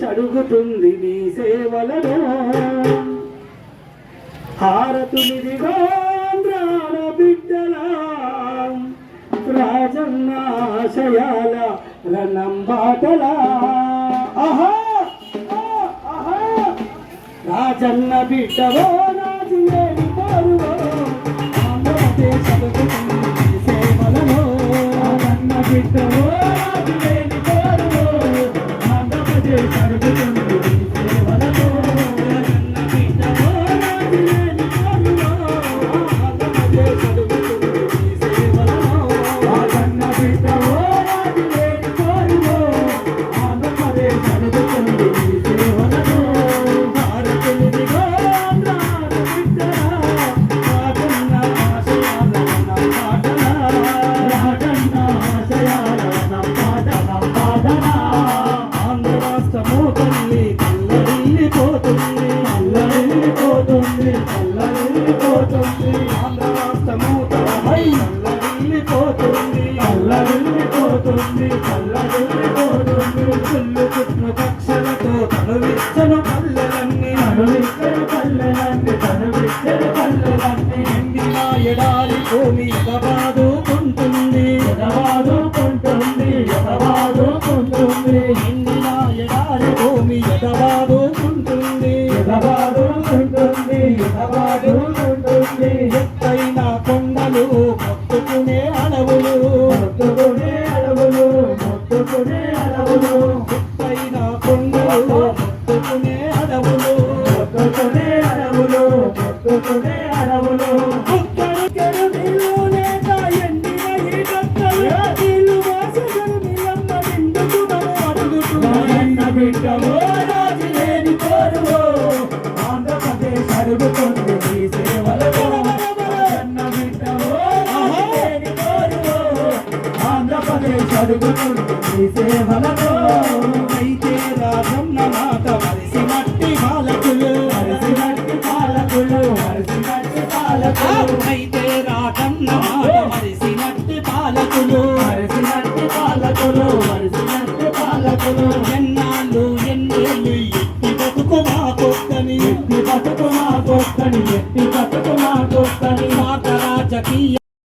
అడుగుతుంది నీ సేవలను హారతునిదిగో ఆంధ్రాల బిడ్డలా రాజన్న ఆశయాల రణం బాటలా ఆహా ఆహా రాజన్న బిడ్డవో రాజు లేని కోరువో ఆంధ్రదేశపు సేవలలో రాజన్న బిడ్డవో రాజు లేని కోరువో ఆంధ్రప్రదేశ్ అడుగుతుంది సేవలలో రాజన్న బిడ్డవో రాజు లేని కోరువో ఆంధ్రప్రదేశ్ అడుగుతుంది సేవలలో రాజన్న బిడ్డవో రాజు లేని కోరువో ఆంధ్రప్రదేశ్ అడుగుతుంది సేవలలో భారతునిదిగో ఆంధ్రాల బిడ్డలా రాజన్న ఆశయాల పాటలా రాజన్న ఆశయాల పాటలా ఆంధ్ర రాష్ట్రము తల్లి కల్లడిల్లిపోతుంది కల్లడిల్లిపోతుంది కల్లడిల్లిపోతుంది ఆంధ్ర రాష్ట్రము తలపై కల్లడిల్లిపోతుంది కల్లడిల్లిపోతుంది కల్లడిల్లిపోతుంది పుల్లు పుట్టు పక్షలతో తనువిచ్చను పల్లెలన్నీ తనువిచ్చను పల్లెలన్నీ తనువిచ్చను పల్లెలన్నీ ఎండిన ఎడారి భూమి